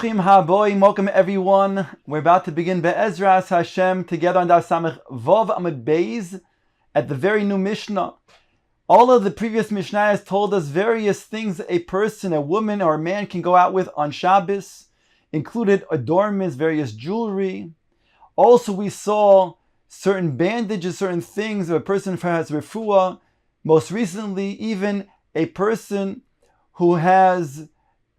Bruchim haboim, welcome everyone. We're about to begin Be'ezras Hashem together on Daf Samech Vov Amud Beis at the very new Mishnah. All of the previous Mishnahs told us various things a person, a woman or a man can go out with on Shabbos, included adornments, various jewelry. Also we saw certain bandages, certain things. If a person has refuah, most recently even a person who has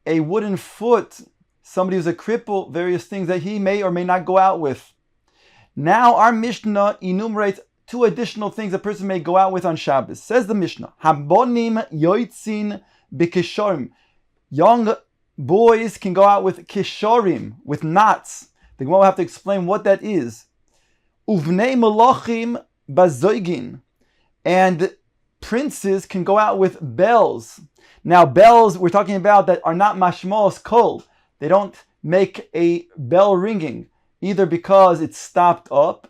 a wooden foot, somebody who's a cripple, various things that he may or may not go out with. Now our Mishnah enumerates two additional things a person may go out with on Shabbos. Says the Mishnah, Habonim yoitzin b'kishorim. Young boys can go out with kishorim, with knots. The Gemara will have to explain what that is. Uvnei melochim bazoigin. And princes can go out with bells. Now bells we're talking about that are not mashmos kol. They don't make a bell ringing, either because it's stopped up,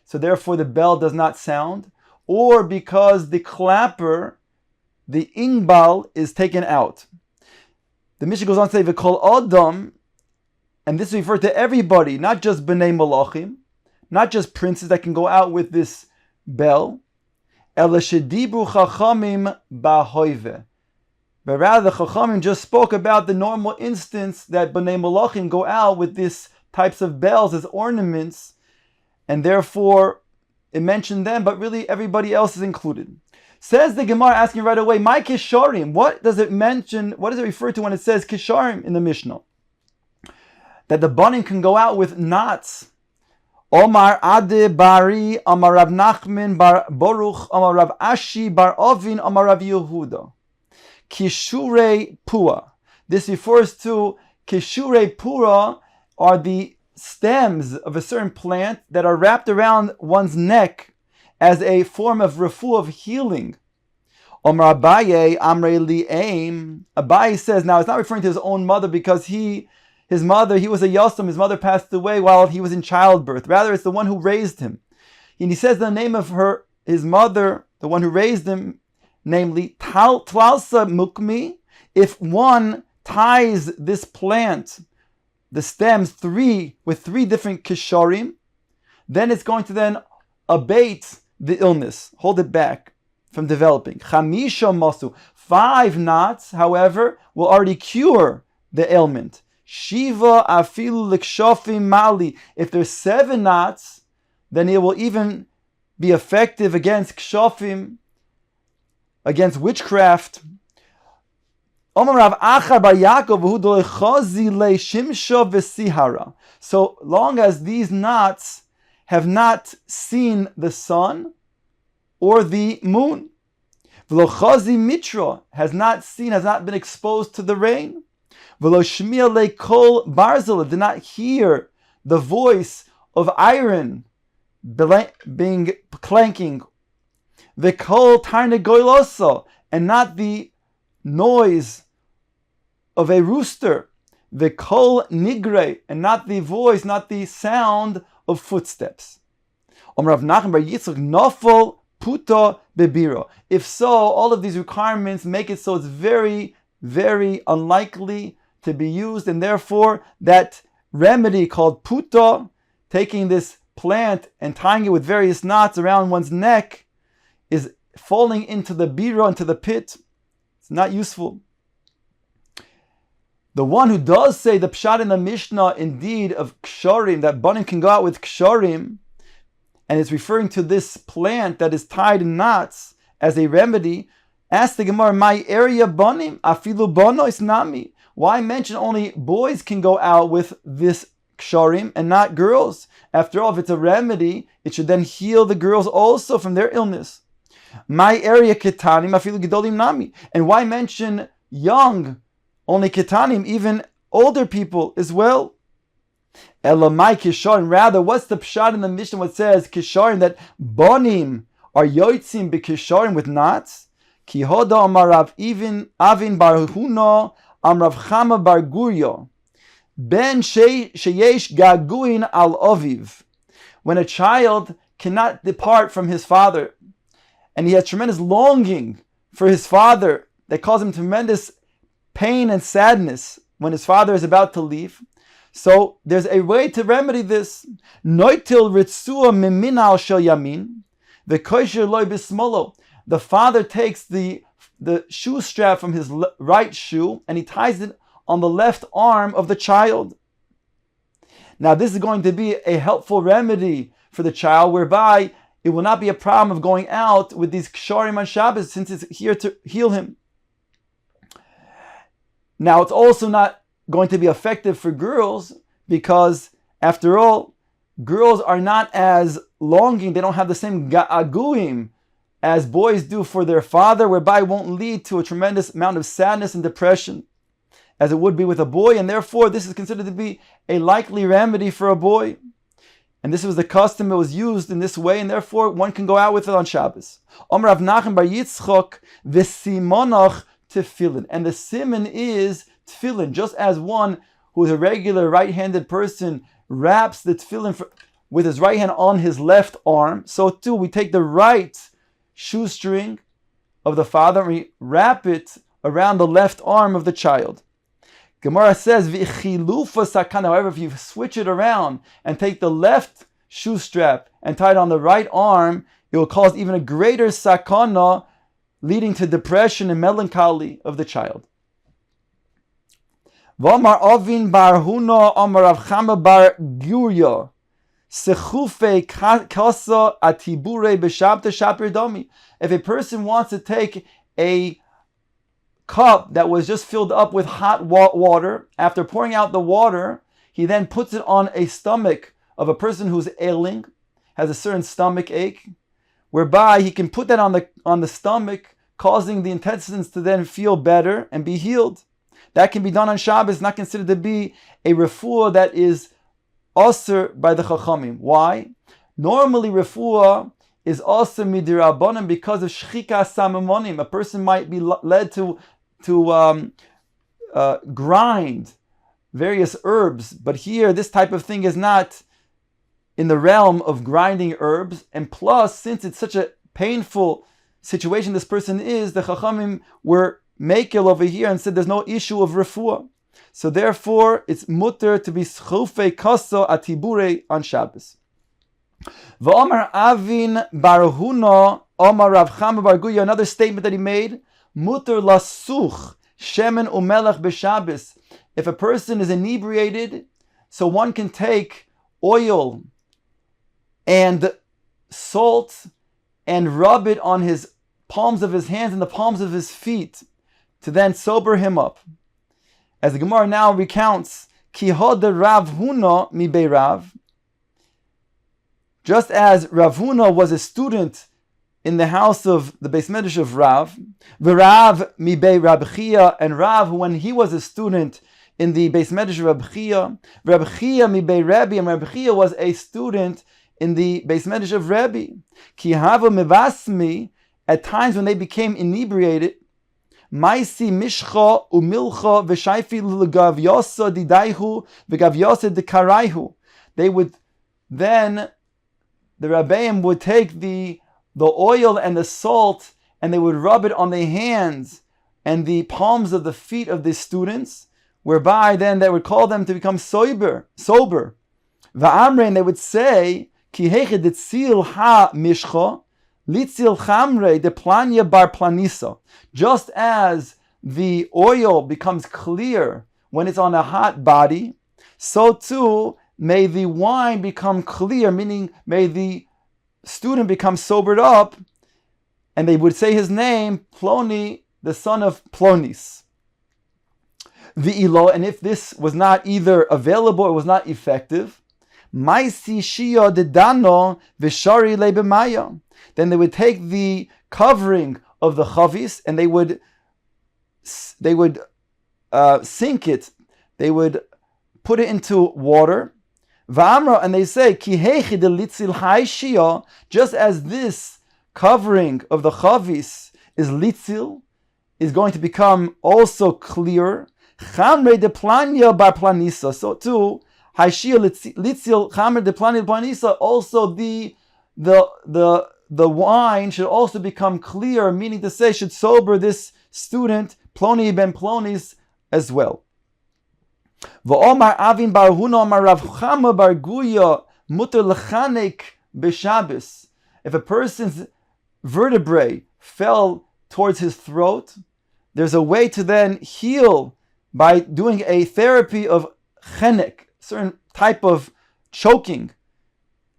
so therefore the bell does not sound, or because the clapper, the ingbal, is taken out. The Mishnah goes on to say, V'kol adam, and this refers to everybody, not just b'nei malachim, not just princes that can go out with this bell, ela shedibru chachamim ba'hoive. But rather the chachamim just spoke about the normal instance that b'nei malachim go out with these types of bells as ornaments, and therefore it mentioned them, but really everybody else is included. Says the Gemara, asking right away, my kisharim, what does it mention, what does it refer to when it says kisharim in the Mishnah? That the banim can go out with knots. Omar Ade Bari, Omar Rav Nachman Bar Baruch, Omar Rav Ashi Bar Ovin, Omar Rav Yehuda. Kishure Pua. This refers to Kishure Pura are the stems of a certain plant that are wrapped around one's neck as a form of refuah, of healing. Omar Abaye Amre Li'aim. Abaye says, now it's not referring to his own mother because he was a Yosem, his mother passed away while he was in childbirth. Rather, it's the one who raised him. And he says the name of his mother, the one who raised him, namely Tlalsa Mukmi. If one ties this plant, the stems, with three different kisharim, then it's going to then abate the illness, hold it back from developing. Chamisha masu. 5 knots, however, will already cure the ailment. Shiva afilu likshofim mali. If there's 7 knots, then it will even be effective against kshofim, against witchcraft. So long as these knots have not seen the sun or the moon, mitra has not been exposed to the rain, did not hear the voice of iron being clanking, and not the noise of a rooster, nigre, and not the voice, not the sound of footsteps. If so, all of these requirements make it so it's very, very unlikely to be used, and therefore that remedy called puta, taking this plant and tying it with various knots around one's neck, is falling into the bira, into the pit. It's not useful. The one who does say the pshat in the Mishnah, indeed, of ksharim, that banim can go out with ksharim, and it's referring to this plant that is tied in knots as a remedy, ask the Gemara, my area banim, afilu bono is nami. Why mention only boys can go out with this ksharim and not girls? After all, if it's a remedy, it should then heal the girls also from their illness. My area ketanim afilu gedolim nami. And why mention young, only ketanim, even older people as well? Elamai kisharim. Rather, what's the pshat in the Mishnah? What says kisharim, that bonim are yoitzim b'kisharim, with knots? Kihoda amar Rav Avin bar Huna amrav Chama bar Guryo ben sheyesh gaguin al oviv. When a child cannot depart from his father, and he has tremendous longing for his father that causes him tremendous pain and sadness when his father is about to leave. So there's a way to remedy this. Noitil ritzua miminal shel yamin, v'kosher loy bismolo. The father takes the shoe strap from his right shoe and he ties it on the left arm of the child. Now this is going to be a helpful remedy for the child, whereby it will not be a problem of going out with these ksharim on Shabbos, since it's here to heal him. Now it's also not going to be effective for girls, because after all, girls are not as longing, they don't have the same ga'aguim as boys do for their father, whereby it won't lead to a tremendous amount of sadness and depression as it would be with a boy, and therefore this is considered to be a likely remedy for a boy. And this was the custom, it was used in this way, and therefore one can go out with it on Shabbos. Omer Rav Nachman bar Yitzchok v'simonach tefillin. And the simon is tefillin. Just as one who is a regular right-handed person wraps the tefillin with his right hand on his left arm, so too we take the right shoestring of the father and we wrap it around the left arm of the child. Gemara says, "V'chilufa sakana." However, if you switch it around and take the left shoe strap and tie it on the right arm, it will cause even a greater sakana, leading to depression and melancholy of the child. V'amar Avin bar Huna amar Rav Chama bar Gurya sechufe kasa atibure b'shabta shapir dami. If a person wants to take a cup that was just filled up with hot water, after pouring out the water, he then puts it on a stomach of a person who's ailing, has a certain stomach ache, whereby he can put that on the stomach, causing the intestines to then feel better and be healed. That can be done on Shabbos, not considered to be a refuah that is asr by the Chachamim. Why? Normally refuah is asr midirabanan because of shchika samamonim. A person might be led to grind various herbs, but here this type of thing is not in the realm of grinding herbs, and plus, since it's such a painful situation this person is, the Chachamim were makel over here and said there's no issue of refuah. So therefore, it's mutter to be schufei kaso atibure on Shabbos. V'omar Avin bar Huna omar Rav Chama bar Gurya, another statement that he made, mutter lasuch shemen umelech b'Shabbos. If a person is inebriated, so one can take oil and salt and rub it on his palms of his hands and the palms of his feet to then sober him up. As the Gemara now recounts, Ki hod Rav Huna mi bei Rav. Just as Rav Huna was a student in the house of the Beis Medrash of Rav, V'Rav mi bei Rab Chia, and Rav, when he was a student in the Beis Medrash of Rab Chia mi bei Rebbe, and Rab Chia was a student in the Beis Medrash of Rebbe. Ki hava mevasmi, at times when they became inebriated, Maisi mishcha umilcha v'shayfi l'gavyosa didaihu v'gavyosa dekaraihu. They would then, the Rabbeim would take the oil and the salt and they would rub it on the hands and the palms of the feet of the students, whereby then they would call them to become sober. Va'amrein, they would say, Ki heiche detzil ha mishcha litzil chamre de planya bar planisa. Just as the oil becomes clear when it's on a hot body, so too may the wine become clear, meaning may the student become sobered up, and they would say his name, Ploni, the son of Plonis. V'ilo, and if this was not either available or was not effective, Maisi shia dedano v'shari lebemaya. Then they would take the covering of the chavis and they would sink it. They would put it into water. V'amra, and they say, Ki heichi de litzil hai shia, just as this covering of the chavis is litzil, is going to become also clear. Chamre de planya bar planisa. So too, hai shia litzil chamre de planya planisa. Also the wine should also become clear, meaning to say should sober this student, Ploni ben Plonis, as well. V'omar Avin bar Huna Omar Rav Chama bar Guya muter lechanek b'Shabbos. If a person's vertebrae fell towards his throat, there's a way to then heal by doing a therapy of chenek, certain type of choking.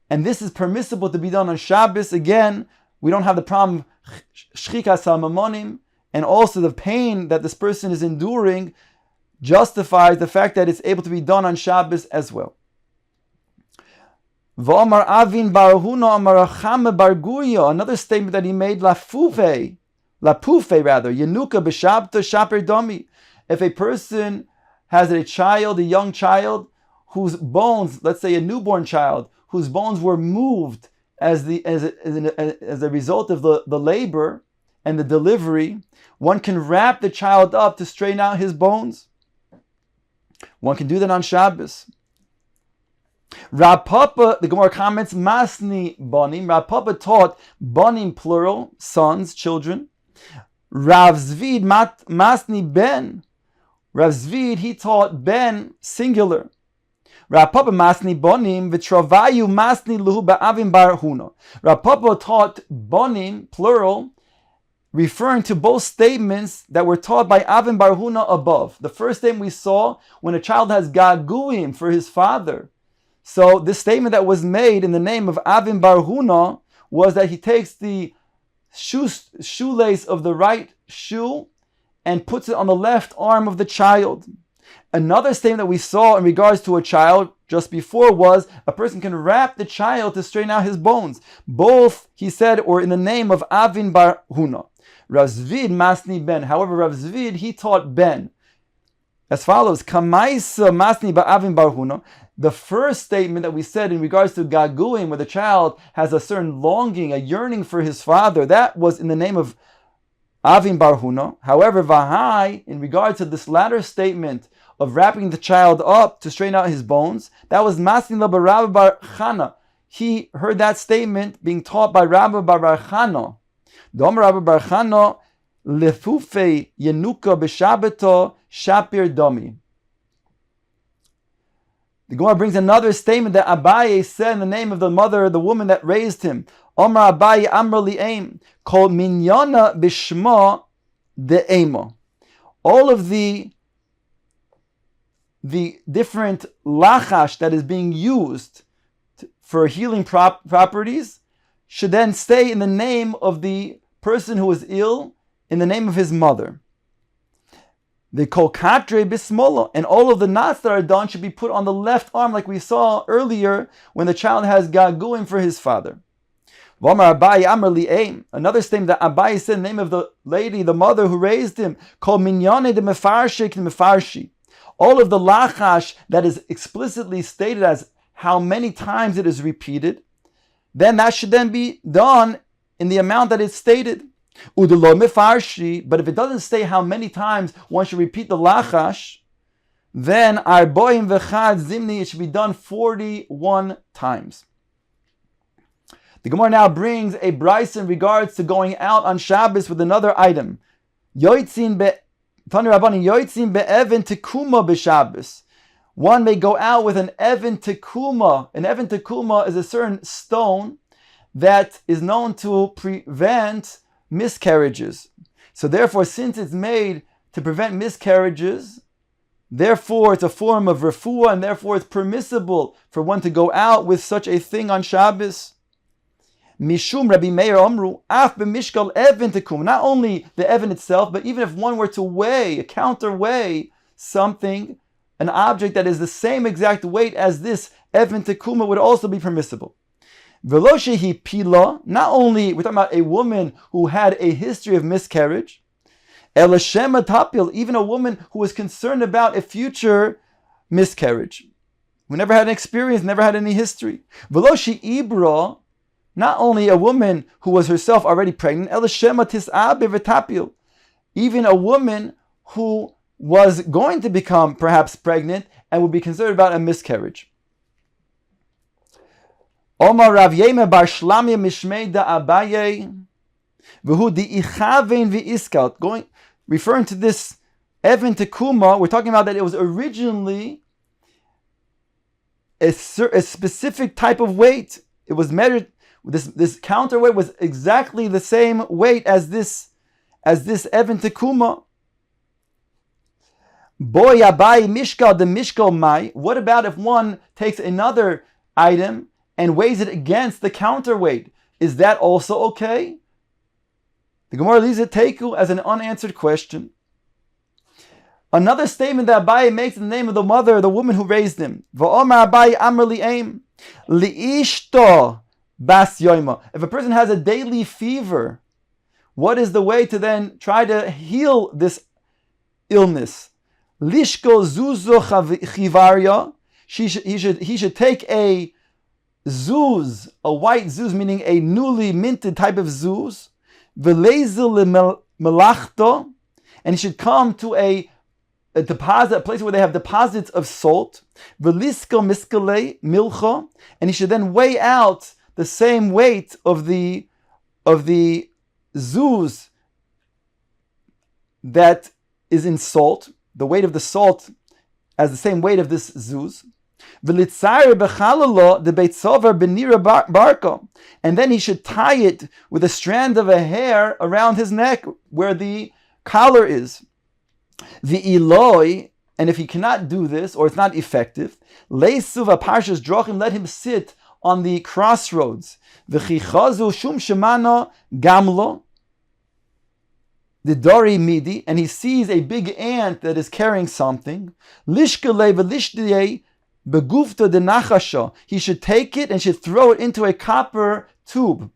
And this is permissible to be done on Shabbos. Again, we don't have the problem shchikas hamamonim, and also the pain that this person is enduring justifies the fact that it's able to be done on Shabbos as well. V'omar Avin bar Huna Amar Chama bar Guya, another statement that he made, lapufe rather, Yenuka b'Shabta shaper domi. If a person has a child, a young child, whose bones, let's say a newborn child, whose bones were moved as a result of the labor and the delivery, one can wrap the child up to straighten out his bones. One can do that on Shabbos. Rav Papa, the Gemara comments, Masni Bonim. Rav Papa taught Bonim plural, sons, children. Rav Zvid Masni Ben. Rav Zvid, he taught Ben singular. Rav Papa Masni Bonim v'Travayu Masni Luhu Ba'avim Bar Huna. Rav Papa taught Bonim plural, referring to both statements that were taught by Avin Bar Huna above. The first statement we saw, when a child has gaguim for his father. So this statement that was made in the name of Avin Bar Huna was that he takes the shoelace of the right shoe and puts it on the left arm of the child. Another statement that we saw in regards to a child just before was a person can wrap the child to straighten out his bones. Both, he said, or in the name of Avin Bar Huna. Rav Zvid Masni Ben. However, Rav Zvid, he taught Ben as follows: Kamaisa Masni Ba'avin Bar Huna. The first statement that we said in regards to Gaguim, where the child has a certain longing, a yearning for his father, that was in the name of Avin Bar Huna. However, Vahai, in regards to this latter statement of wrapping the child up to straighten out his bones, that was Masni La Rabba Bar Chana. He heard that statement being taught by Rabba Bar Chana. Dom Rabba Bar Chana Lefufe Yenuka B'Shabbato Shapir Domi. The Gemara brings another statement that Abaye said in the name of the mother, the woman that raised him. Omar Abaye Amr Li'aim, called Minyana Bishma De'ema. All of the different lachash that is being used for healing properties should then stay in the name of the person who is ill, in the name of his mother. The kolkatre bismola, and all of the knots that are done should be put on the left arm, like we saw earlier when the child has gaguim for his father. Another statement that Abaye said in the name of the lady, the mother who raised him, called minyane de mefarshik mefarshi. All of the lachash that is explicitly stated as how many times it is repeated, then that should then be done in the amount that it's stated. Udelo mefarshi, but if it doesn't say how many times one should repeat the lachash, then arboim v'chad zimni, it should be done 41 times. The Gemara now brings a brisa in regards to going out on Shabbos with another item. Yoitzin be'evin tekuma b'Shabbos. One may go out with an evin tekuma. An evin tekuma is a certain stone that is known to prevent miscarriages. So therefore, since it's made to prevent miscarriages, therefore it's a form of refuah, and therefore it's permissible for one to go out with such a thing on Shabbos. Mishum Rabbi Meir Omru, af b'mishkal evin tekum. Not only the evin itself, but even if one were to weigh, counterweigh something, an object that is the same exact weight as this evin tekuma, would also be permissible. Veloshehi pila, not only we're talking about a woman who had a history of miscarriage, elashema tapil, even a woman who was concerned about a future miscarriage, who never had an experience, never had any history. Veloshi ibra, not only a woman who was herself already pregnant, elashema tis'abe v'tapil, even a woman who was going to become perhaps pregnant and would be concerned about a miscarriage. Omar Rav Yeme bar Shlamya Mishmei da Abaye v'hu di ichavein v'iskaut. Referring to this Even tekuma, we're talking about that it was originally a specific type of weight. It was measured. This counterweight was exactly the same weight as this even tekuma. Boy abai mishkal the mishkal mai. What about if one takes another item and weighs it against the counterweight? Is that also okay? The Gemara leaves it teku as an unanswered question. Another statement that Abaye makes in the name of the mother, the woman who raised him. V'omar Abaye amr li'aim li'ishto bas yoima. If a person has a daily fever, what is the way to then try to heal this illness? Lishko zuzo chivarya. He should take a zuz, a white zuz, meaning a newly minted type of zuz. V'lezel melachto, and he should come to a deposit, a place where they have deposits of salt. V'lisko miskale milcha, and he should then weigh out the same weight of the zuz that is in salt, the weight of the salt as the same weight of this zuz. V'litzayir bechalalo the beitzover benira barko, and then he should tie it with a strand of a hair around his neck where the collar is. The Eloi, and if he cannot do this or it's not effective, leisuva parshas drochim, let him sit on the crossroads. V'chichazu shum shemana gamlo, the dori midi, and he sees a big ant that is carrying something. Lishkele v'lishdiyei begufta de nachasha, he should take it and should throw it into a copper tube.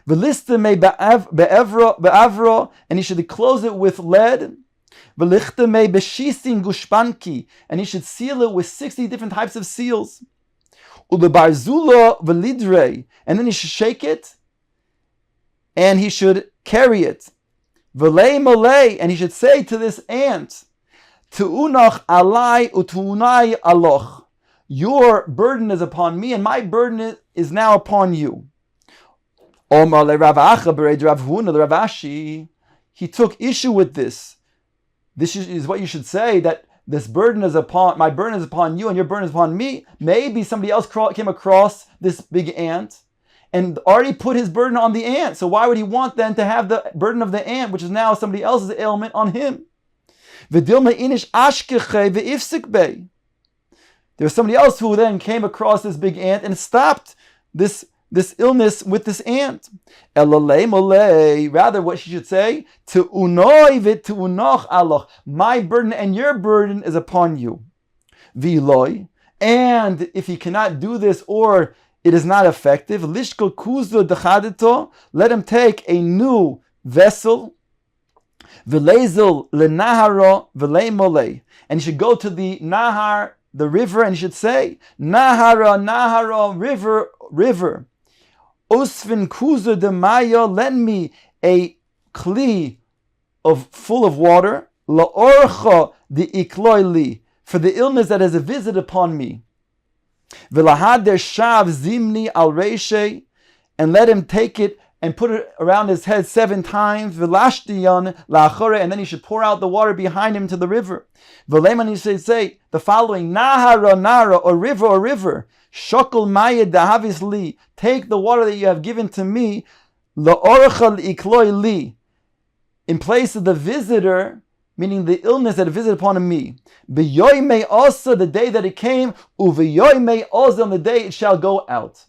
V'listeme be'avro, and he should close it with lead. V'lichteme beshisin gushpanki, and he should seal it with 60 different types of seals. Ulebarzulo v'lidre, and then he should shake it, and he should carry it. V'lei molei, and he should say to this ant, Tu'unach alai u'tu'unai aloch, your burden is upon me, and my burden is now upon you. Omar le Rav Acha bereid Rav Huna the Rav Ashi, he took issue with this. This is what you should say, that this burden is upon, my burden is upon you and your burden is upon me. Maybe somebody else came across this big ant and already put his burden on the ant. So why would he want then to have the burden of the ant, which is now somebody else's ailment, on him? There was somebody else who then came across this big ant and stopped this illness with this ant. Rather, what she should say, my burden and your burden is upon you. And if he cannot do this or it is not effective, let him take a new vessel, and he should go to the Nahar, the river, and he should say, Nahara, river. Osvin kuzo de maya, lend me a kli full of water, laorcha de ikloili, for the illness that has a visit upon me. V'lahader shav zimni al reishe, and let him take it and put it around his head 7 times. V'lashtiyan la'achore, and then he should pour out the water behind him to the river. V'leman, he should say the following: Nahara, or river. Shokol mayed dahavis li, take the water that you have given to me, la'orcha ikloi li, in place of the visitor, meaning the illness that visited upon me. B'yoymei also, the day that it came, u'v'yoymei also, on the day it shall go out.